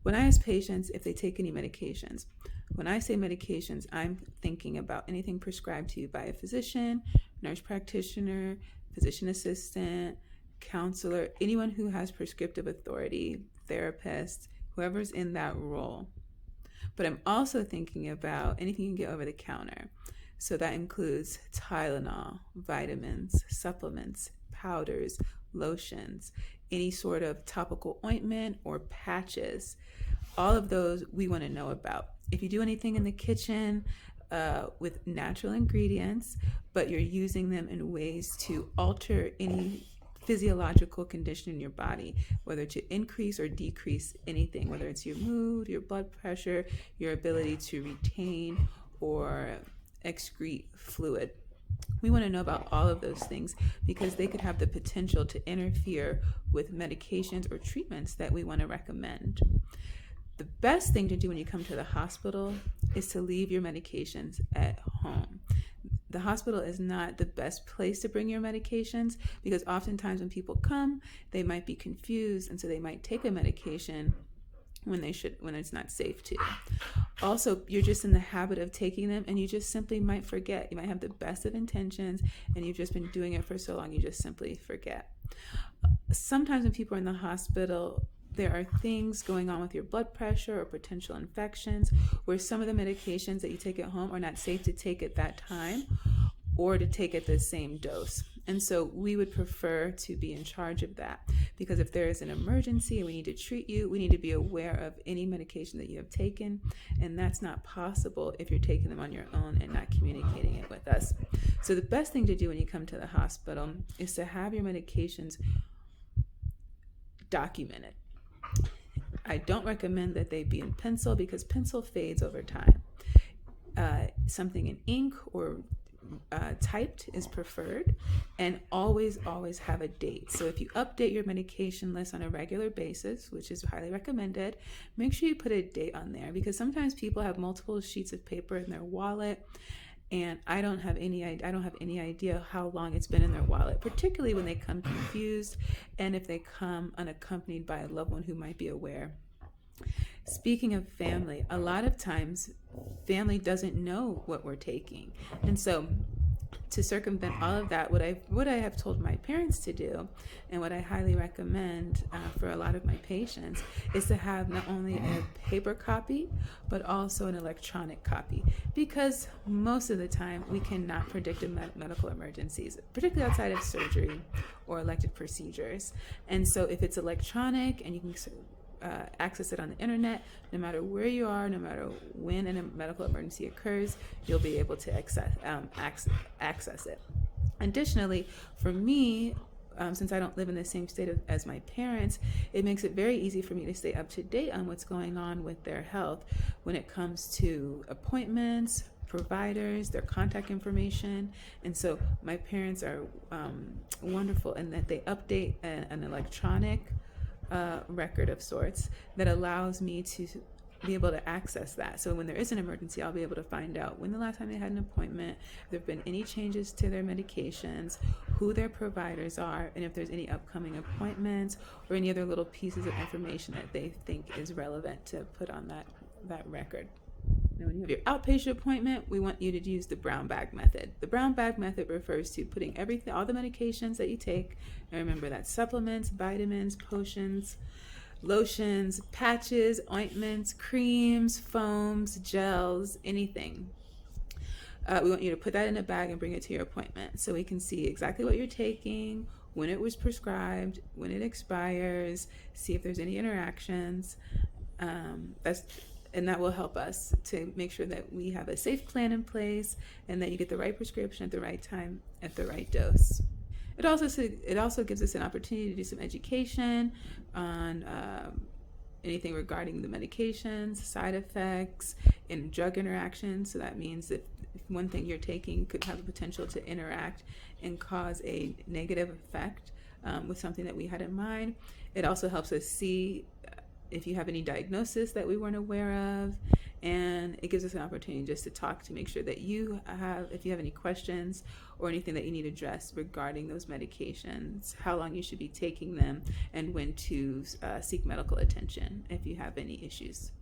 When I ask patients if they take any medications, when I say medications, I'm thinking about anything prescribed to you by a physician, nurse practitioner, physician assistant, counselor, anyone who has prescriptive authority, therapist, whoever's in that role. But I'm also thinking about anything you can get over the counter. So that includes Tylenol, vitamins, supplements, powders, lotions, any sort of topical ointment or patches. All of those we want to know about. If you do anything in the kitchen with natural ingredients, but you're using them in ways to alter any physiological condition in your body, whether to increase or decrease anything, whether it's your mood, your blood pressure, your ability to retain or excrete fluid. We want to know about all of those things because they could have the potential to interfere with medications or treatments that we want to recommend. The best thing to do when you come to the hospital is to leave your medications at home. The hospital is not the best place to bring your medications because oftentimes when people come, they might be confused, and so they might take a medication when it's not safe to. Also, you're just in the habit of taking them and you just simply might forget. You might have the best of intentions and you've just been doing it for so long, you just simply forget. Sometimes when people are in the hospital, there are things going on with your blood pressure or potential infections where some of the medications that you take at home are not safe to take at that time or to take at the same dose. And so we would prefer to be in charge of that because if there is an emergency and we need to treat you, we need to be aware of any medication that you have taken, and that's not possible if you're taking them on your own and not communicating it with us. So the best thing to do when you come to the hospital is to have your medications documented. I don't recommend that they be in pencil because pencil fades over time. Something in ink or typed is preferred, and always have a date. So if you update your medication list on a regular basis, which is highly recommended, make sure you put a date on there because sometimes people have multiple sheets of paper in their wallet, and I don't have any idea how long it's been in their wallet, particularly when they come confused and if they come unaccompanied by a loved one who might be aware. Speaking of family, a lot of times family doesn't know what we're taking. And so to circumvent all of that, what I have told my parents to do and what I highly recommend for a lot of my patients is to have not only a paper copy, but also an electronic copy, because most of the time we cannot predict medical emergencies, particularly outside of surgery or elective procedures. And so if it's electronic and you can access it on the internet, no matter where you are, no matter when a medical emergency occurs, you'll be able to access it. Additionally, for me, since I don't live in the same state as my parents, it makes it very easy for me to stay up to date on what's going on with their health when it comes to appointments, providers, their contact information. And so my parents are wonderful in that they update an electronic record of sorts that allows me to be able to access that. So when there is an emergency, I'll be able to find out when the last time they had an appointment, if there have been any changes to their medications, who their providers are, and if there's any upcoming appointments or any other little pieces of information that they think is relevant to put on that record. Now, when you have your outpatient appointment, we want you to use the brown bag method. The brown bag method refers to putting all the medications that you take, and remember that's supplements, vitamins, potions, lotions, patches, ointments, creams, foams, gels, anything. We want you to put that in a bag and bring it to your appointment so we can see exactly what you're taking, when it was prescribed, when it expires, see if there's any interactions. And that will help us to make sure that we have a safe plan in place and that you get the right prescription at the right time at the right dose. It also gives us an opportunity to do some education on anything regarding the medications, side effects, and drug interactions. So that means that one thing you're taking could have the potential to interact and cause a negative effect with something that we had in mind. It also helps us see if you have any diagnosis that we weren't aware of. And it gives us an opportunity just to talk to make sure that if you have any questions or anything that you need addressed regarding those medications, how long you should be taking them, and when to seek medical attention if you have any issues.